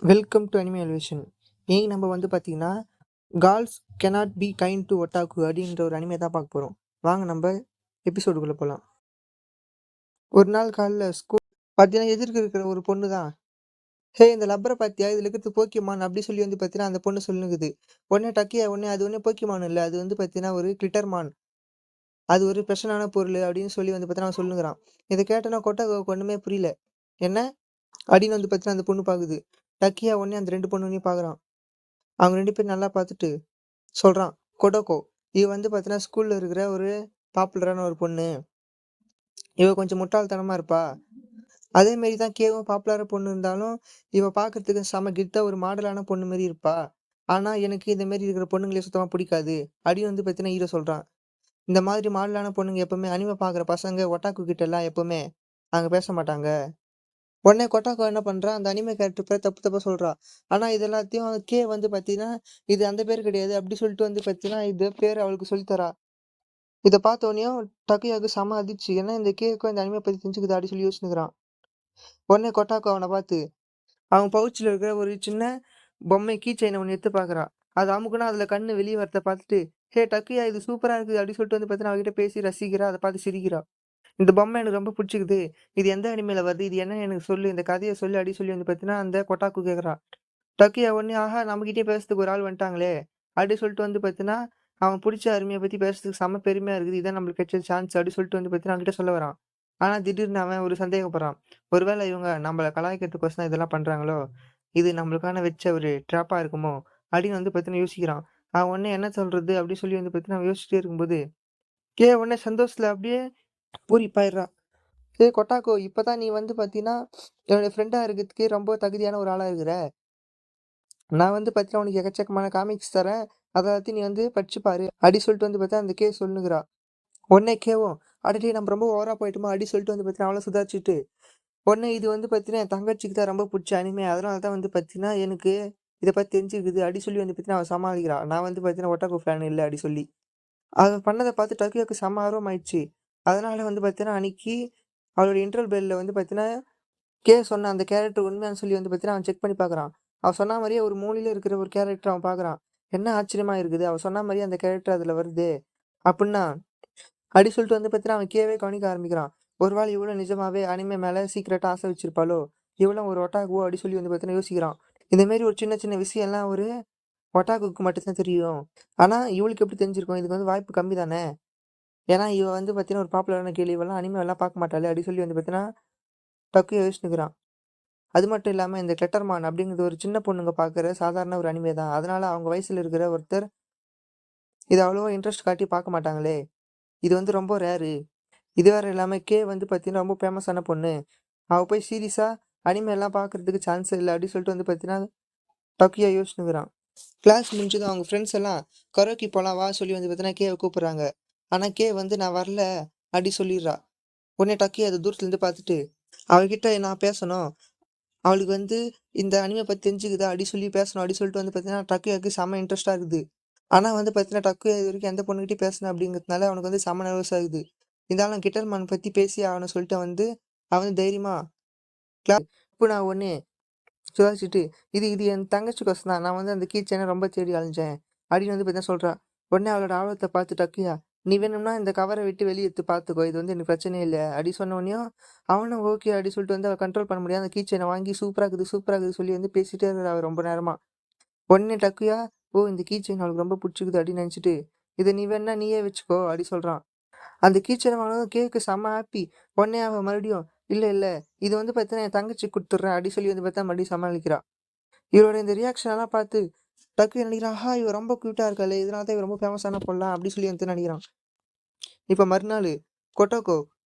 Welcome to anime elevation. இன்னைக்கு நம்ம வந்து பார்த்தீங்கன்னா, "gals can't be kind to otaku" அப்படின்ற ஒரு அனிமே தான் பார்க்க போறோம். வாங்க நம்ம எபிசோடுக்குள்ள போலாம். ஒரு நாள் காலைல ஸ்கூல் பார்த்தீங்கன்னா, எதிர்க்க இருக்கிற ஒரு பொண்ணு தான், "ஹே இந்த லப்பர பார்த்தியா? இதில இருக்கிறது போக்கிமான்" அப்படி சொல்லி வந்து பார்த்தீங்கன்னா, அந்த பொண்ணு சொல்லுங்குது. உடனே டக்கியா உடனே அது ஒண்ணும் போக்கிமான் இல்ல. அது வந்து பார்த்தீங்கன்னா, ஒரு கிளிட்டர்மான். அது ஒரு ஸ்பெஷலான பொருளு அப்படின்னு சொல்லி வந்து பார்த்தீங்கன்னா, அவன் சொல்லுங்கிறான். இத கேட்டோனே கொட்டாக்கு ஒண்ணுமே புரியல. "என்ன?" அப்படின்னு வந்து பார்த்தீங்கன்னா, அந்த பொண்ணு பாக்குது. டக்கியா உடனே அந்த 2 பொண்ணுங்களையும் பாக்குறான். அவங்க 2 பேரும் நல்லா பார்த்துட்டு சொல்றான். கொடோகோ. இவ வந்து பார்த்தீங்கன்னா, ஸ்கூல்ல இருக்கிற ஒரு பாப்புலரான ஒரு பொண்ணு. இவ கொஞ்சம் முட்டாள்தனமா இருப்பா. அதே மாரி தான் கேவும் பாப்புலரான பொண்ணு இருந்தாலும், இவ பார்க்கறதுக்கு செம கெத்தா ஒரு மாடலான பொண்ணு மாரி இருப்பா. ஆனா, எனக்கு இந்த மாரி இருக்கிற பொண்ணுங்களே சுத்தமா புடிக்காது. அப்படின்னு வந்து பார்த்தீங்கன்னா, ஹீரோ சொல்றான். இந்த மாதிரி மாடலான பொண்ணுங்க எப்பவுமே அனிமே பார்க்குற பசங்க ஒட்டாக்கு கிட்டலாம் எப்பவுமே அங்க பேச மாட்டாங்க. உடனே கொட்டாக்கோ என்ன பண்றா, அந்த அனிமே கேரக்டர் பேர தப்பு தப்பா சொல்றா. ஆனா, இது எல்லாத்தையும் கே வந்து பார்த்தீங்கன்னா, இது அந்த பேரு கிடையாது. அப்படி சொல்லிட்டு வந்து பார்த்தீங்கன்னா, இது பேரு அவளுக்கு சொல்லி தரா. இத பார்த்தோனயும் டக்குயாக்கு செம அதிர்ச்சி. ஏன்னா இந்த கேக்கும் இந்த அனிமே பத்தி தெரிஞ்சுக்குதா அப்டி சொல்லி யோசிச்சுனுருக்கான். உடனே கொட்டாக்கு அவன பார்த்து, அவன் பவுச்ல இருக்கிற ஒரு சின்ன பொம்மை கீ செயின ஒண்ணு எடுத்து பார்க்குறான். அத அமுக்குனா அதுல கண்ணு வெளிய வரத பார்த்துட்டு, "ஹே டக்குயா இது சூப்பரா இருக்குது" அப்டி சொல்லிட்டு வந்து பார்த்தீங்கன்னா, அவகிட்ட பேசி ரசிக்கிறா. அத பார்த்து சிரிக்கிறா. "இந்த பொம்மை எனக்கு ரொம்ப புடிச்சுக்குது. இது எந்த அனிமேல வருது? இது என்னன்னு எனக்கு சொல்லு. இந்த கதைய சொல்லு" அப்டி சொல்லி வந்து பார்த்தீங்கன்னா, அந்த கொட்டாக்கு கேட்குறான். டக்கியா உடனே, "ஆஹா! நம்மகிட்டயே பேசுறதுக்கு ஒரு ஆள் வந்துட்டாங்களே!" அப்டி சொல்லிட்டு வந்து பார்த்தீங்கன்னா, அவன் புடிச்ச அருமைய பத்தி பேசுறதுக்கு செம்ம பெருமையா இருக்குது. இதான் நம்மளுக்கு கிடைச்ச சான்ஸ் அப்டி சொல்லிட்டு வந்து பார்த்தீங்கன்னா, அவன்கிட்ட சொல்ல வரான். ஆனா திடீர்னு அவன் ஒரு சந்தேகப்படுறான். ஒருவேள இவங்க நம்மள கலாய்க்கிறதுக்கோசரம் தான் இதெல்லாம் பண்றாங்களோ! இது நம்மளுக்கான வச்ச ஒரு ட்ராப்பா இருக்குமோ! அப்டின்னு வந்து பார்த்தீங்கன்னா யோசிக்கிறான். அவன் உடனே என்ன சொல்றது அப்டி சொல்லி வந்து பார்த்தீங்கன்னா, அவன் யோசிச்சுட்டே இருக்கும்போது, உடனே சந்தோஷத்துல அப்டியே பூரிப்பாயிடுறா. கொட்டாக்கோ! இப்ப தான் நீ வந்து பார்த்தீங்கன்னா, என்னோட ஃப்ரெண்டா இருக்கறதுக்கே ரொம்ப தகுதியான ஒரு ஆளா இருக்கிற. நான் வந்து பார்த்தீங்கன்னா, உனக்கு எக்கச்சக்கமான காமிக்ஸ் தரேன். அத எல்லாத்தையும் நீ வந்து படிச்சு பாரு. அப்டி சொல்லிட்டு வந்து பார்த்தா, அந்த சொல்லுகிறா. உடனே கேவும், "அடடே! நம்ம ரொம்ப ஓவரா போயிட்டோமா?" அப்டி சொல்லிட்டு வந்து பார்த்தீங்கன்னா, அவள சுதாரிச்சுட்டு, உடனே இது வந்து பார்த்தீங்கன்னா, என் தங்கச்சிக்கு தான் ரொம்ப புடிச்ச அனிமே. அதனால தான் வந்து பார்த்தீங்கன்னா, எனக்கு இத பத்தி தெரிஞ்சுக்குது. அப்டி சொல்லி வந்து பார்த்தீங்கன்னா, அவ சமாளிக்கிறா. நான் வந்து பார்த்தீங்கன்னா, ஒட்டாகோ ஃபேன் இல்ல அப்டி சொல்லி. அவ பண்ணத பார்த்து டக்கியோக்கு செம்ம ஆர்வமாயிடுச்சு. அதனால வந்து பார்த்தீங்கன்னா, அன்னைக்கு அவளோட இன்டர்வல் பெல்ல வந்து பார்த்தீங்கன்னா, சொன்ன அந்த கேரக்டர் உண்மையான்னு சொல்லி வந்து பார்த்தீங்கன்னா, அவன் செக் பண்ணி பார்க்குறான். அவ சொன்ன மாரியே ஒரு மூலையில இருக்கிற ஒரு கேரக்டர் அவன் பார்க்குறான். என்ன ஆச்சரியமா இருக்குது! அவ சொன்ன மாரியே அந்த கேரக்டர் அதுல வருதே! அப்புட்ன்னா, அப்டி சொல்லிட்டு வந்து பார்த்தீங்கன்னா, அவன் கவனிக்க ஆரம்பிக்கிறான். ஒரு வேள இவளும் நிஜமாவே அனிமே மேல சீக்ரெட்டா ஆசை வச்சிருப்பாளோ! இவளும் ஒரு ஒட்டாகுவோ! அப்டி சொல்லி வந்து பார்த்தீங்கன்னா யோசிக்கிறான். இந்த மாரி ஒரு சின்ன சின்ன விஷயம்லாம் ஒரு ஒட்டாகுக்கு மட்டும் தான் தெரியும். ஆனா, இவளுக்கு எப்டி தெரிஞ்சிருக்கும்? இதுக்கு வந்து வாய்ப்பு கம்மி தானே! ஏன்னா, இவ வந்து பார்த்தீங்கன்னா, ஒரு பாப்புலரான கேர்ள். இவலாம் அனிமேலாம் பார்க்க மாட்டாளே! அப்டி சொல்லி வந்து பார்த்தீங்கன்னா, டக்கு யோசிச்சுனுக்கிறான். அது மட்டும் இல்லாம இந்த கிளட்டர்மான் அப்படிங்கிறது ஒரு சின்ன பொண்ணுங்க பார்க்குற சாதாரண ஒரு அனிமே தான். அதனால அவங்க வயசுல இருக்கிற ஒருத்தர் இத அவ்வளவா இன்ட்ரெஸ்ட் காட்டி பார்க்க மாட்டாங்களே! இது வந்து ரொம்ப ரேரு. இது வேற இல்லாம வந்து பார்த்தீங்கன்னா, ரொம்ப ஃபேமஸான பொண்ணு. அவ போய் சீரியஸா அனிமேலாம் பார்க்கறதுக்கு சான்ஸே இல்ல. அப்டி சொல்லிட்டு வந்து பார்த்தீங்கன்னா, டக்கியா யோசிச்சுனுக்கிறான். கிளாஸ் முடிஞ்சதும் அவங்க ஃப்ரெண்ட்ஸ் எல்லாம் கரோக்கி போலாம் வா சொல்லி வந்து பார்த்தீங்கன்னா, கூப்பிடுறாங்க. ஆனா வந்து நான் வரல அப்டி சொல்லிர்றா. உடனே டக்கி அத தூரத்துலருந்து பார்த்துட்டு, அவகிட்ட நான் பேசணும். அவளுக்கு வந்து இந்த அனிமே பத்தி தெரிஞ்சுக்குதா? அப்டி சொல்லி பேசணும் அப்டி சொல்லிட்டு வந்து பார்த்தீங்கன்னா, டக்குயாக்கு செம்ம இன்ட்ரெஸ்ட்டா இருக்குது. ஆனா வந்து பார்த்தீங்கன்னா, டக்குயா இதுவரைக்கும் எந்த பொண்ணுகிட்டயும் பேசல அப்டிங்கிறதுனால அவனுக்கு வந்து செம்ம நர்வஸா இருக்குது. இருந்தாலும் கிட்டர்மேன் பத்தி பேசியே ஆகணும்னு சொல்லிட்டு வந்து, அவன் வந்து தைரியமா இப்ப நான் உடனே சுதாரிச்சுட்டு, "இது இது என் தங்கச்சிக்கோசரம் தான். நான் வந்து அந்த கீ செயின ரொம்ப தேடி அலைஞ்சேன்." அப்டின்னு வந்து பார்த்தீங்கன்னா சொல்றா. உடனே அவளோட ஆர்வத்த பார்த்து டக்குயா, "நீ வேணும்னா இந்த கவர விட்டு வெளிய எடுத்து பார்த்துக்கோ. இது வந்து எனக்கு பிரச்சனையே இல்ல." அப்டி சொன்னோனயும், அவனும் ஓகே அப்டி சொல்லிட்டு வந்து அவ கண்ட்ரோல் பண்ண முடியாம அந்த கீ செயின வாங்கி சூப்பரா இருக்குது, சூப்பரா இருக்குது சொல்லி வந்து பேசிட்டே இருக்கிறா அவ ரொம்ப நேரமா. உடனே டக்குயா, "ஓ! இந்த கீ செயின் அவளுக்கு ரொம்ப புடிச்சுக்குது" அப்டின்னு நெனச்சுட்டு, "இத நீ வேணுனா நீயே வச்சுக்கோ" அப்டி சொல்றான். அந்த கீ செயின வாங்குனதும் கேக்கு செம்ம ஹாப்பி. உடனே அவ மறுபடியும், "இல்ல, இல்ல. இது வந்து பார்த்தீங்கன்னா, என் தங்கச்சிக்கு குடுத்துடுறேன்" அப்டி சொல்லி வந்து பார்த்தா மறுபடியும் சமாளிக்கிறா. இவளோட இந்த ரியாக்ஷன் எல்லாம் பார்த்து டக்குனு நெனைக்கிறான், "ஆஹா! இவ ரொம்ப கியூட்டா இருக்காளே! இதனால தான் இவ ரொம்ப ஃபேமஸான பொண்ணா?" அப்டி சொல்லி வந்து நெனைக்கிறான். இப்ப மறுநாளு கொட்டோகோ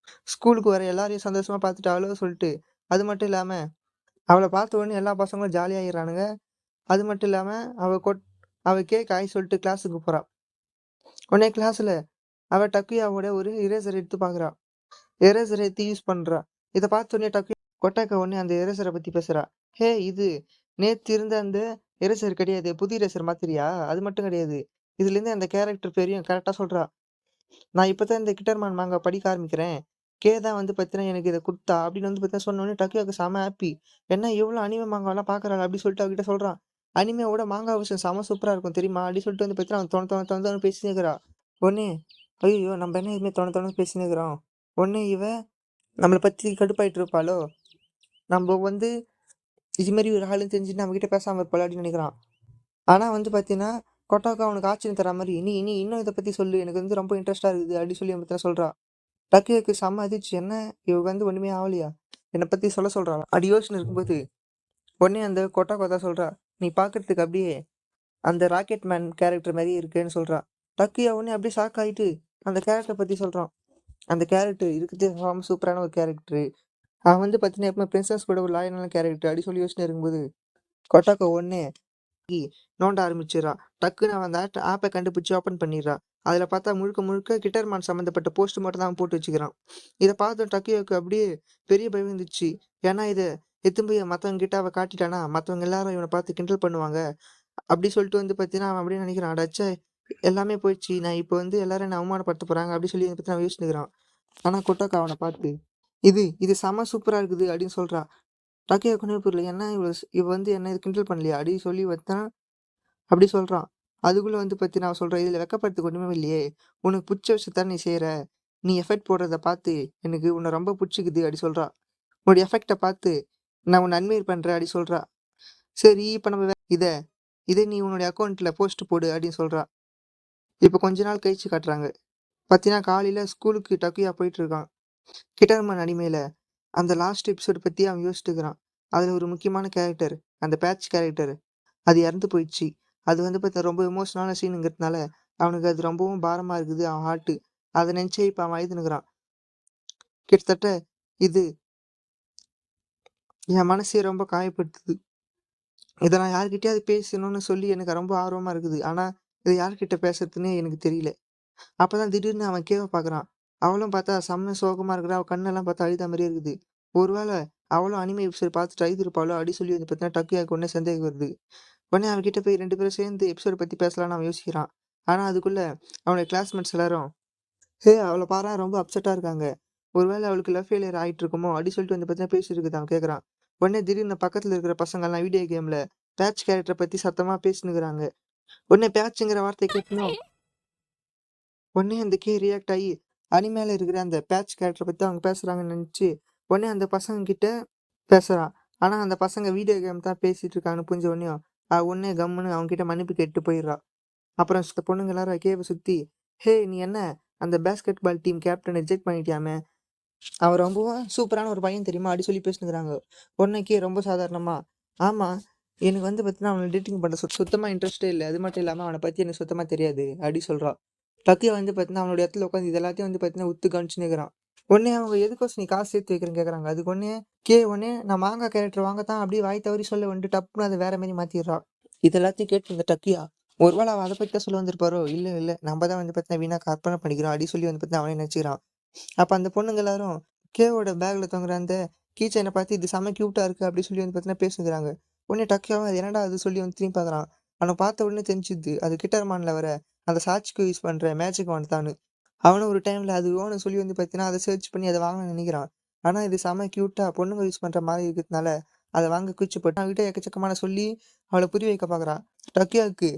ஸ்கூலுக்கு வர எல்லாரையும் சந்தோஷமா பார்த்துட்டு அழுவ சொல்லிட்டு, அது மட்டும் இல்லாம அவள பார்த்த உடனே எல்லா பசங்களும் ஜாலியாயிர்றானுங்க. அது மட்டும் இல்லாம அவ கொட் அவ ஹாய் சொல்லிட்டு கிளாஸுக்கு போறா. உடனே கிளாஸ்ல அவ டக்குயாவோட ஒரு இரேசர் எடுத்து பார்க்குறா. எரேசர் எடுத்து யூஸ் பண்றா. இத பார்த்த உடனே கொட்டாக்கா உடனே அந்த எரேசர பத்தி பேசுறா. "ஹே! இது நேத்து இருந்த அந்த எரேசர் கிடையாது. புது எரேசர் மாத்துறியா? அது மட்டும் கிடையாது. இதுலேருந்து அந்த கேரக்டர் பேரையும் கரெக்ட்டா சொல்றா. நான் இப்ப தான் இந்த கிட்டர்மான் மாங்கா படிக்க ஆரம்பிக்கிறேன். தான் வந்து பார்த்தீங்கன்னா, எனக்கு இத குடுத்தா அப்படின்னு வந்து பார்த்தீங்கன்னா சொன்னோனே டக்கியாக்கு செம ஹாப்பி. என்ன இவ்ளோ அனிமே மாங்காலாம் பார்க்குறாளா அப்படின்னு சொல்லிட்டு அவகிட்ட சொல்றான். அனிமேவோட மாங்கா விஷயம் செம சூப்பரா இருக்கும் தெரியுமா? அப்படின்னு சொல்லிட்டு வந்து பார்த்தீங்கன்னா, அவன் தொண தொணன்னு பேசினே இருக்கிறா. உடனே ஐய்யய்யோ! நம்ம என்ன இதுமாரி தொண தொணன்னு பேசினே இருக்கிறோம். உடனே இவ நம்மள பத்தி கடுப்பாயிட்டு இருப்பாளோ! நம்ப வந்து இது மாரி ஒரு ஆளுன்னு தெரிஞ்சுட்டு நம்மகிட்ட பேசாம இருப்பாளோ அப்படின்னு நினைக்கிறான். ஆனா வந்து பார்த்தீங்கன்னா, கொட்டாக்கா அவனுக்கு ஆச்சரியம் தர்ற மாரி, "நீ நீ இன்னும் இத பத்தி சொல்லு. எனக்கு வந்து ரொம்ப இன்ட்ரெஸ்ட்டா இருக்குது." அப்படி சொல்லி வந்து சொல்றா. டக்குனுக்கு செம்ம அதிர்ச்சி. என்ன இவ வந்து ஒண்ணுமே ஆவலையா? என்ன பத்தி சொல்ல சொல்றாளா? அப்படி யோசிச்சுன்னு இருக்கும்போது, உடனே அந்த கொட்டாக்கா தான் சொல்றா, "நீ பார்க்கறதுக்கு அப்படியே அந்த ராக்கெட் மேன் கேரக்டர் மாரியே இருக்கேன்னு" சொல்றா. டக்கியா உடனே அப்படியே ஷாக் ஆயிட்டு, அந்த கேரக்டர் பத்தி சொல்றான். அந்த கேரக்டர் இருக்கறதுலே செம சூப்பரான ஒரு கேரக்டரு. அவன் வந்து பார்த்தீங்கன்னா, எப்பவுமே பிரின்சஸ் கூட ஒரு லாயலான கேரக்டர் அப்படி சொல்லி யோசிச்சுனே இருக்கும்போது, கொட்டாக்கா உடனே நோண்ட ஆரம்பிச்சிடுறா. டக்குன்னு அவன் அந்த ஆப்ப கண்டுபிடிச்சு ஓப்பன் பண்ணிடுறா. அதில பார்த்தா முழுக்க முழுக்க கிட்டர்மான் சம்மந்தப்பட்ட போஸ்ட் மட்டும் தான் அவன் போட்டு வச்சுக்கிறான். இத பார்த்த டக்கியோக்கு அப்படியே பெரிய பயம் வந்துச்சு. ஏன்னா இத எடுத்துன்னு போய் மத்தவங்க கிட்ட அவ காட்டிட்டானா, மத்தவங்க எல்லாரும் இவன பார்த்து கிண்டல் பண்ணுவாங்க. அப்படி சொல்லிட்டு வந்து பார்த்தீங்கன்னா, அவன் அப்படியே நினைக்கிறான். அடச்சே! எல்லாமே போயிடுச்சு. நான் இப்போ வந்து எல்லாரும் என்ன அவமானப்படுத்த போறாங்க அப்படி சொல்லி பத்தி அவன் யோசிச்சுக்கிறான். ஆனா கொட்டோக்கா அவன பார்த்து, இது செம்ம சூப்பரா இருக்குது அப்படின்னு சொல்றா. டக்கியோக்கு ஒண்ணுமே புரியல. என்ன இவ வந்து என்ன கிண்டல் பண்ணலையா? அப்படின்னு சொல்லி வத்தான் அப்படி சொல்றான். அதுக்குள்ள வந்து பார்த்தீங்கன்னா, அவ சொல்றா, "இதுல வெட்கப்படுறதுக்கு ஒண்ணுமே இல்லையே! உனக்கு புடிச்ச விஷயத்த நீ செய்ற. நீ எஃபெக்ட் போடுறத பார்த்து எனக்கு உன்ன ரொம்ப புடிச்சுக்குது" அப்படி சொல்றா. "உன்னோட எஃபெக்ட்ட பார்த்து நான் உன்ன அட்மையர் பண்றேன்" அப்படி சொல்றா. "சரி இப்ப நம்ம இத நீ உன்னுடைய அக்கவுண்ட்ல போஸ்ட் போடு" அப்படின்னு சொல்றா. இப்ப கொஞ்ச நாள் கழிச்சு காட்டுறாங்க. பார்த்தீங்கன்னா, காலையில ஸ்கூலுக்கு டக்கியா போயிட்டு இருக்கான். கிட்டர்மன் அனிமேல அந்த லாஸ்ட் எபிசோட் பத்தி அவன் யோசிச்சுட்டு இருக்கிறான். அதுல ஒரு முக்கியமான கேரக்டர், அந்த பேட்ச் கேரக்டர் அது இறந்து போயிடுச்சு. அது வந்து பார்த்தா ரொம்ப எமோஷனலான சீனுங்கிறதுனால, அவனுக்கு அது ரொம்பவும் பாரமா இருக்குது அவன் ஹார்ட்டு. அத நெனச்சே இப்ப அவன் அழுதுன்னுக்குறான். கிட்டத்தட்ட இது என் மனசையே ரொம்ப காயப்படுத்துது. இத நான் யார்கிட்டயாவது பேசணும்னு சொல்லி எனக்கு ரொம்ப ஆர்வமா இருக்குது. ஆனா, இத யார்கிட்ட பேசுறதுன்னே எனக்கு தெரியல. அப்பதான் திடீர்னு அவன் கேவ பார்க்குறான். அவளும் பார்த்தா செம்ம சோகமா இருக்கிறா. அவ கண்ணெல்லாம் பார்த்தா அழுத மாரியே இருக்குது. ஒரு வேள அவளும் அனிமே எபிசோட் பார்த்துட்டு அழுதுருப்பாளோ! அப்டி சொல்லி வந்து பார்த்தீங்கன்னா, டக்கியாக்கு உடனே சந்தேகம் வருது. உடனே அவன்கிட்ட போய் 2 பேரும் சேர்ந்து எபிசோட பத்தி பேசலான்னு அவன் யோசிக்கிறான். ஆனா, அதுக்குள்ள அவனுடைய கிளாஸ்மேட்ஸ் எல்லாரும், அவள பாரேன் ரொம்ப அப்செட்டா இருக்காங்க. ஒருவேள அவளுக்கு லவ் ஃபெயிலியர் ஆயிட்டு இருக்குமோ! அப்டி சொல்லிட்டு வந்து பார்த்தீங்கன்னா, பேசிட்டு இருக்கிறத அவன் கேட்குறான். உடனே திடீர்னு பக்கத்துல இருக்கிற பசங்கலாம் வீடியோ கேம்ல பேட்ச் கேரக்டர பத்தி சத்தமா பேசின்னுருக்காங்க. உடனே பேட்ச்ங்கிற வார்த்தைய கேட்டதும், உடனே அந்த ரியாக்ட் ஆயி, அனிமேல இருக்கிற அந்த பேட்ச் கேரக்டர பத்தி அவங்க பேசுறாங்கன்னு நெனச்சு, உடனே அந்த பசங்க கிட்ட பேசுறான். ஆனா, அந்த பசங்க வீடியோ கேம் தான் பேசிட்டு இருக்காங்கன்னு புரிஞ்ச உடனேயும், அவ உடனே கம்முனு அவன்கிட்ட மன்னிப்பு கேட்டுட்டு போயிர்றா. அப்புறம் சில பொண்ணுங்க எல்லாரும் கேவ சுத்தி, நீ என்ன அந்த பேஸ்கெட் பால் டீம் கேப்டன ரிஜெக்ட் பண்ணிட்டியாமே! அவன் ரொம்பவும் சூப்பரான ஒரு பையன் தெரியுமா?" அப்டி சொல்லி பேசினுருக்காங்க. உடனே ரொம்ப சாதாரணமா, "ஆமா, எனக்கு வந்து பார்த்தீங்கன்னா, அவன டேட்டிங் பண்ண சுத்தமா இன்ட்ரெஸ்ட்டே இல்ல. அது மட்டும் இல்லாம அவன பத்தி எனக்கு சுத்தமா தெரியாது." அப்டி சொல்றா. லக்கி வந்து பார்த்தீங்கன்னா, அவனோட இடத்துல உட்காந்து இது எல்லாத்தையும் வந்து பார்த்தீங்கன்னா, உத்து கவனிச்சுன்னு இருக்கிறான். உடனே அவங்க எதுக்கோசம் நீ காசு சேர்த்து வைக்கிறேன்னு கேட்குறாங்க. அதுக்கு உடனே உடனே நான் மாங்கா கேரக்டர் வாங்கத்தான் அப்டியே வாய் தவறி சொல்ல வந்துட்டு டப்புன்னு அத வேற மாரி மாத்திர்றா. இது எல்லாத்தையும் கேட்டு இந்த டக்கியா, ஒரு வேள அவ அத பத்தி தான் சொல்ல வந்திருப்பாரோ! இல்ல நம்ம தான் வந்து பார்த்தீங்கன்னா, வீணா கற்பனை பண்ணிக்கிறோம் அப்டி சொல்லி வந்து பார்த்தீங்கன்னா, அவனே நெனச்சுக்கிறான். அப்ப அந்த பொண்ணுங்க எல்லாரும் ஓட பேக்ல தொங்குற அந்த கீ செயின பார்த்து இது செம்ம கியூட்டா இருக்கு அப்டி சொல்லி வந்து பார்த்தீங்கன்னா, பேசினுருக்காங்க. உடனே டக்கியாவும் அது என்னடா அது சொல்லி வந்து திரும்பி பார்க்குறான். அவன பார்த்த உடனே தெரிஞ்சுது. அது கிட்டர்மான்ல வர அந்த சாட்சிக்கு யூஸ் பண்ற மேஜிக் வாண்ட் தான்னு. அவனும் ஒரு டைம்ல அது வேணும்னு சொல்லி வந்து பார்த்தீங்கன்னா, அத சர்ச் பண்ணி அத வாங்கணும்னு நெனைக்கிறான். ஆனா இது செம்ம கியூட்டா பொண்ணுங்க யூஸ் பண்ற மாரி இருக்கிறதுனால, அத வாங்க கூச்சப்பட்டு அவன்கிட்ட எக்கச்சக்கமான சொல்லி அவள புரிய வைக்க பார்க்குறான். டக்கியாக்கு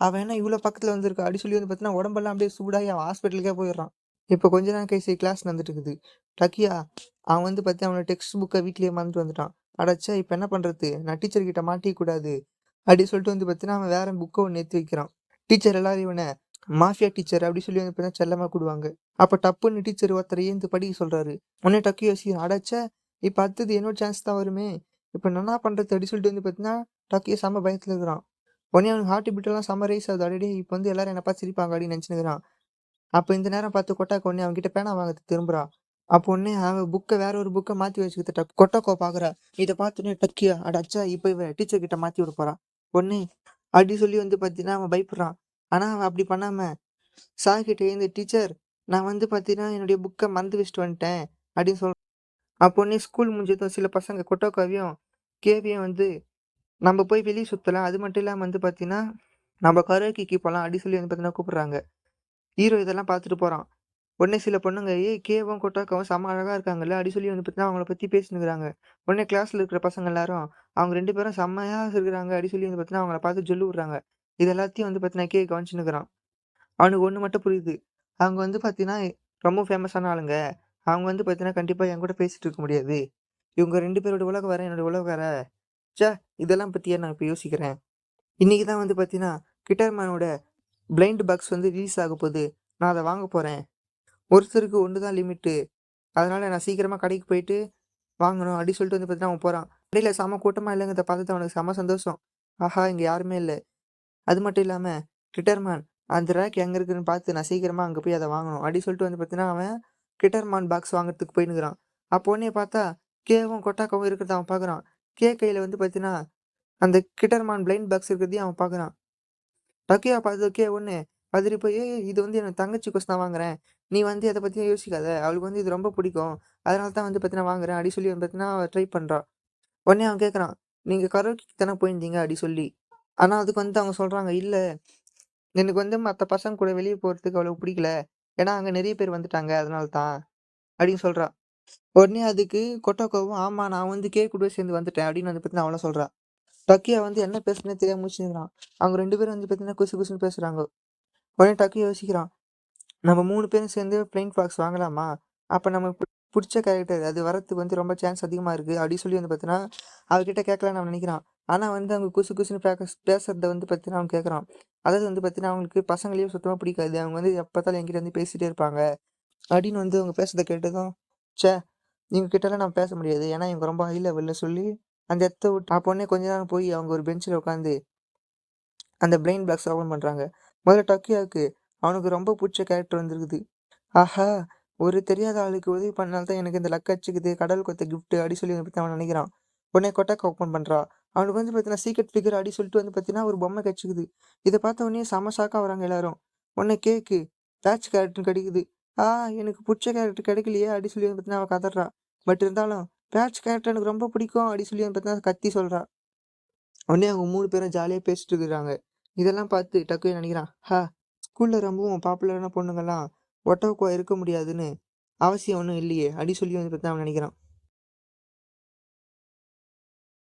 அவ என்ன இவ்ளோ பக்கத்துல வந்திருக்கா அப்டி சொல்லி வந்து பார்த்தீங்கன்னா, உடம்பெல்லாம் அப்டியே சூடாகி அவன் ஹாஸ்பிட்டலுக்கே போயிடுறான். இப்ப கொஞ்ச நேரம் கழிச்சு கிளாஸ் நடந்துட்டு இருக்குது. டக்கியா அவன் வந்து பார்த்தீங்கன்னா, அவனோட டெக்ஸ்ட் புக்க வீட்லயே மறந்துட்டு வந்துட்டான். அடச்சே! இப்ப என்ன பண்றது? நான் டீச்சர் கிட்ட மாட்டிக்க கூடாது. அப்டி சொல்லிட்டு வந்து பார்த்தீங்கன்னா, அவன் வேற புக்க ஒண்ணு எடுத்து வைக்கிறான். டீச்சர் எல்லாரும் இவன மாஃபியா டீச்சர் அப்டி சொல்லி வந்து பார்த்தீங்கன்னா, செல்லமா கூப்பிடுவாங்க. அப்ப டப்புன்னு டீச்சர் ஒருத்தர ஏந்து படிக்க சொல்றாரு. உடனே டக்கு யோசிக்கிறான். அடச்சே! இப்ப அடுத்தது என்னோட சான்ஸ் தான் வருமே! இப்ப நான் என்ன பண்றது? அப்டி சொல்லிட்டு வந்து பார்த்தீங்கன்னா, டக்கியா செம்ம பயத்துல இருக்கிறான். உடனே அவனுக்கு ஹார்ட் பீட் எல்லாம் செம்ம ரைஸ் ஆகுது. அடடே! இப்ப வந்து எல்லாரும் என்ன பார்த்து சிரிப்பாங்க அப்டின்னு நெனச்சுன்னு இருக்கிறான். அப்ப இந்த நேரம் பார்த்து கொட்டாக்கா உடனே அவன்கிட்ட பேனா வாங்கறதுக்கு திரும்புறா. அப்போ உடனே அவ வேற ஒரு புக்க மாத்தி வச்சுக்கிட்டு கொட்டக்கோ பாக்குறா. இத பார்த்தோனே டக்கியா, அட அச்சா! இப்ப இவ டீச்சர் கிட்ட மாத்தி விட போறா. உடனே அப்டி சொல்லி வந்து பார்த்தீங்கன்னா, அவன் பயப்படுறான். ஆனா அவன் அப்டி பண்ணாம, சார் கிட்ட எழுந்து டீச்சர் நான் வந்து பார்த்தீங்கன்னா, என்னுடைய புக்க மறந்து வச்சுட்டு வந்துட்டேன். அப்டின்னு சொல்றான். அப்போ உடனே ஸ்கூல் முடிஞ்சதும் சில பசங்க கொட்டோக்காவையும், கேவியும் வந்து நம்ம போய் வெளிய சுத்தலாம். அது மட்டும் இல்லாம வந்து பார்த்தீங்கன்னா, நம்ம கரோக்கிக்கு போலாம் அப்டி சொல்லி வந்து பார்த்தீங்கன்னா கூப்பிடுறாங்க. ஹீரோ இதெல்லாம் பார்த்துட்டு போறான். உடனே சில பொண்ணுங்க, "ஏய் கேவும், கொட்டாக்காவும் செம்ம அழகா இருக்காங்கல்ல" அப்படி சொல்லி வந்து பார்த்தீங்கன்னா, அவங்கள பத்தி பேசினுருக்காங்க. உடனே கிளாஸ்ல இருக்கிற பசங்க எல்லாரும், "அவங்க 2 பேரும் செம்மையா இருக்கிறாங்க" அப்படி சொல்லி வந்து பார்த்தீங்கன்னா, அவங்கள பார்த்து ஜொல்லு விடுறாங்க. இது எல்லாத்தையும் வந்து பார்த்தீங்கன்னா, கவனிச்சுன்னுருக்கான். அவனுக்கு ஒண்ணு மட்டும் புரியுது. அவங்க வந்து பார்த்தீங்கன்னா, ரொம்ப ஃபேமஸான ஆளுங்க. அவங்க வந்து பார்த்தீங்கன்னா, கண்டிப்பா என் கூட பேசிட்டு இருக்க முடியாது. இவங்க 2 பேரோட உலகம் வேற, என்னோட உலகம் வேற. ச்சே! இதெல்லாம் பத்தியா நான் இப்ப யோசிக்கிறேன். இன்னைக்கு தான் வந்து பார்த்தீங்கன்னா, கிட்டர்மேனோட பிளைண்ட் பாக்ஸ் வந்து ரிலீஸ் ஆகப்போது. நான் அத வாங்க போறேன். ஒருத்தருக்கு ஒண்ணு தான் லிமிட்டு. அதனால நான் சீக்கிரமா கடைக்கு போயிட்டு வாங்கணும் அப்டி சொல்லிட்டு வந்து பார்த்தீங்கன்னா, அவன் போறான். கடையில செம கூட்டமா இல்லங்கிறத பார்த்துட்டு அவனுக்கு செம சந்தோஷம். ஆஹா! இங்க யாருமே இல்ல. அது மட்டும் இல்லாம, கிட்டர்மேன் அந்த ரேக் எங்க இருக்குன்னு பார்த்து நான் சீக்கிரமா அங்க போய் அத வாங்கணும். அப்டி சொல்லிட்டு வந்து பார்த்தீங்கன்னா, அவன் கிட்டர்மான் பாக்ஸ் வாங்குறதுக்கு போயின்னுக்குறான். அப்போ உடனே பார்த்தா, கேவும், கொட்டாக்காவும் இருக்கிறத அவன் பார்க்குறான். கே கையில வந்து பார்த்தீங்கன்னா, அந்த கிட்டர்மான் பிளைண்ட் பாக்ஸ் இருக்கிறதையும் அவன் பார்க்குறான். டக்கியா பார்த்ததுக்கே ஒண்ணு பதறி போய், "ஏய் இது வந்து என் தங்கச்சிக்கோசம் தான் வாங்குறேன். நீ வந்து எத பத்தியும் யோசிக்காத. அவளுக்கு வந்து இது ரொம்ப பிடிக்கும். அதனால தான் வந்து பார்த்தீங்கன்னா வாங்குறேன்" அப்டி சொல்லி வந்து பார்த்தீங்கன்னா, அவ ட்ரை பண்றா. உடனே அவன் கேட்குறான், "நீங்க கரோக்கிக்கு தானே போயிருந்தீங்க?" அப்டி சொல்லி. ஆனா அதுக்கு வந்து அவங்க சொல்றாங்க, "இல்ல எனக்கு வந்து மத்த பசங்க கூட வெளிய போறதுக்கு அவ்வளவு பிடிக்கல. ஏன்னா அங்க நெறைய பேர் வந்துட்டாங்க. அதனால தான்" அப்டின்னு சொல்றா. உடனே அதுக்கு கொட்டோக்காவும், "ஆமா நான் வந்து கே கூட சேர்ந்து வந்துட்டேன்" அப்டின்னு வந்து பார்த்தீங்கன்னா அவளும் சொல்றா. டக்கியா வந்து என்ன பேசுறதுன்னே தெரியாம முழிச்சுன்னுருக்கான். அவங்க 2 பேரும் வந்து பார்த்தீங்கன்னா குசு குசுன்னு பேசுறாங்க. உடனே டக்கு யோசிக்கிறான். நம்ம 3 பேரும் சேர்ந்து பிளைன் ஃபாக்ஸ் வாங்கலாமா? அப்ப நமக்கு புடிச்ச கேரக்டர் அது வரதுக்கு வந்து ரொம்ப சான்ஸ் அதிகமா இருக்கு. அப்டி சொல்லி வந்து பார்த்தீங்கன்னா, அவகிட்ட கேட்கலான்னு அவன் நெனைக்கிறான். ஆனா வந்து அவங்க குசு குசுன்னு பேசுறத வந்து பார்த்தீங்கன்னா, அவன் கேட்கறான். அதாவது வந்து பார்த்தீங்கன்னா, அவங்களுக்கு பசங்களையும் சுத்தமா பிடிக்காது. அவங்க வந்து எப்ப பார்த்தாலும் என்கிட்ட வந்து பேசிட்டே இருப்பாங்க. அப்டின்னு வந்து அவங்க பேசுறத கேட்டதும், ச்சே! இவங்க கிட்டலாம் நான் பேச முடியாது. ஏன்னா இவங்க ரொம்ப ஹை லெவல்ல சொல்லி அந்த இடத்த விட்டு அப்ப உடனே கொஞ்ச நேரம் போய் அவங்க ஒரு பெஞ்ச்ல உட்காந்து அந்த பிளைண்ட் பாக்ஸ ஓப்பன் பண்றாங்க. முதல்ல டக்கியாக்கு அவனுக்கு ரொம்ப புடிச்ச கேரக்டர் வந்திருக்குது. ஆஹா! ஒரு தெரியாத ஆளுக்கு உதவி பண்ணனால தான் எனக்கு இந்த லக் அடிச்சுக்குது. கடவுள் குடுத்த கிஃப்ட் அப்டி சொல்லி வந்து அவன் நெனைக்கிறான். உடனே கொட்டாக்கா ஓப்பன் பண்றா. அவனுக்கு வந்து பார்த்தீங்கன்னா, சீக்ரெட் ஃபிகர் அப்டி சொல்லிட்டு வந்து பார்த்தீங்கன்னா, ஒரு பொம்மை கெடச்சுக்குது. இத பார்த்த உடனே செம்ம ஷாக் ஆகுறாங்க எல்லாரும். உடனே கேக்கு பேட்ச் கேரக்டர் கெடைக்குது. ஆ எனக்கு புடிச்ச கேரக்டர் கெடைக்கலையே அப்டி சொல்லி வந்து பார்த்தீங்கன்னா, அவ கதர்றா. பட் இருந்தாலும் பேட்ச் கேரக்டர் எனக்கு ரொம்ப பிடிக்கும் அப்டி சொல்லி வந்து பார்த்தீங்கன்னா, கத்தி சொல்றா. உடனே அவங்க 3 பேரும் ஜாலியா பேசிட்டு இருக்கிறாங்க. இதெல்லாம் பார்த்து டக்குனு நெனைக்கிறான். ஸ்கூல்ல ரொம்பவும் பாப்புலரான பொண்ணுங்கலாம் ஒட்டோக்கோ இருக்க முடியாதுன்னு அவசியம் ஒண்ணும் இல்லையே! அப்டி சொல்லி வந்து பார்த்தா அவன் நெனைக்கிறான்.